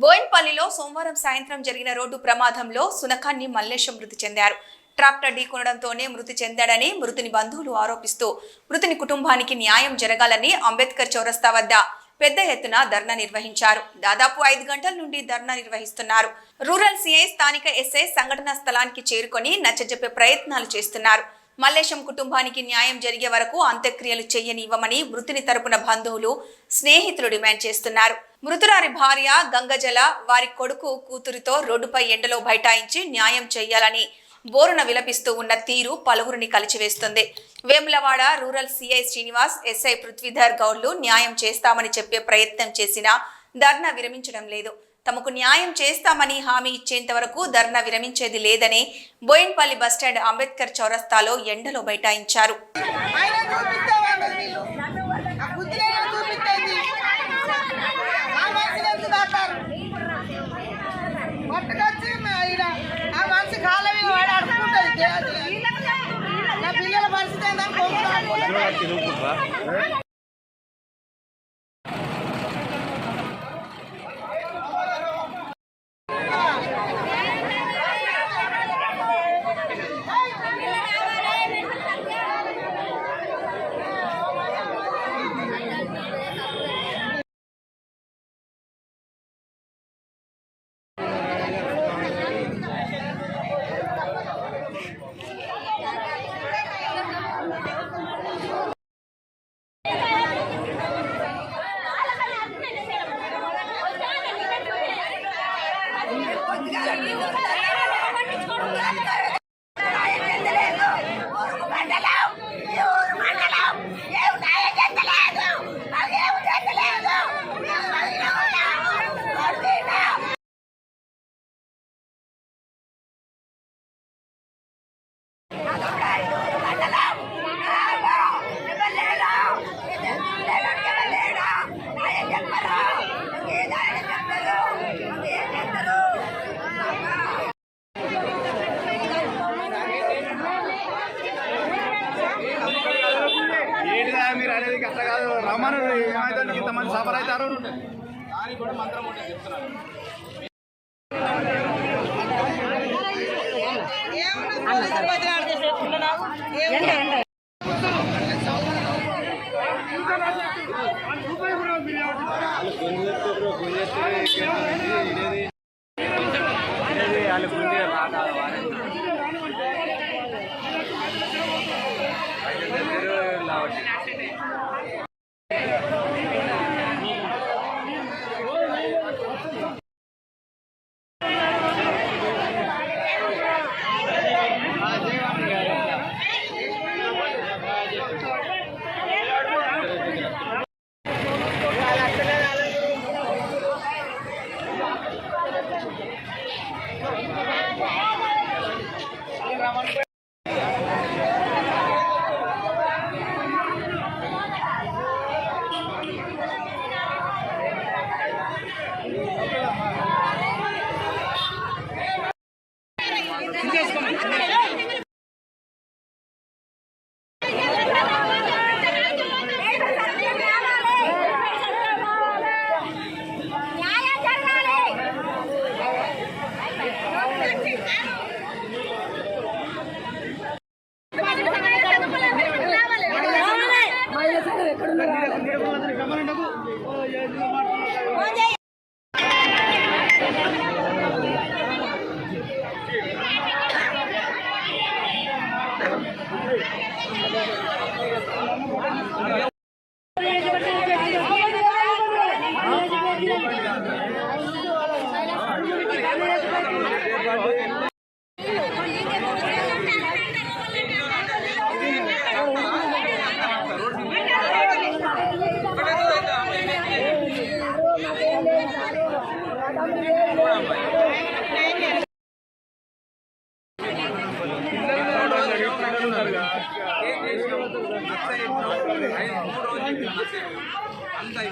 బోయిన్పల్లిలో సోమవారం సాయంత్రం జరిగిన రోడ్డు ప్రమాదంలో సునకాన్ని మల్లేశం మృతి చెందారు. ట్రాక్టర్ ఢీకొనడంతోనే మృతి చెందాడని మృతుని బంధువులు ఆరోపిస్తూ మృతుని కుటుంబానికి న్యాయం జరగాలని అంబేద్కర్ చౌరస్తా వద్ద పెద్ద ఎత్తున ధర్నా నిర్వహించారు. దాదాపు 5 గంటల నుండి ధర్నా నిర్వహిస్తున్నారు. రూరల్ సిఐ స్థానిక ఎస్ఐ సంఘటనా స్థలానికి చేరుకొని నచ్చజెప్పే ప్రయత్నాలు చేస్తున్నారు. మల్లేశం కుటుంబానికి న్యాయం జరిగే వరకు అంత్యక్రియలు చేయనివ్వమని మృతుని తరపున బంధువులు, స్నేహితులు డిమాండ్ చేస్తున్నారు. మృతురారి భార్య గంగజల వారి కొడుకు కూతురితో రోడ్డుపై ఎండలో బైఠాయించి న్యాయం చేయాలని బోరున విలపిస్తూ ఉన్న తీరు పలువురిని కలిచివేస్తుంది. Vemulawada rural CI Srinivas, SI Prithvidhar గౌడ్లు న్యాయం చేస్తామని చెప్పే ప్రయత్నం చేసినా ధర్నా విరమించడం లేదు. తమకు న్యాయం చేస్తామని హామీ ఇచ్చేంత వరకు ధర్నా విరమించేది లేదని బోయిన్పల్లి బస్టాండ్ అంబేద్కర్ చౌరస్తాలో ఎండలో బైఠాయించారు. రమ్మను ఏమైతే ఇంతమంది సఫర్ అవుతారు. దానికి కూడా మంత్రం ఉంటే చెప్తున్నాను. అంత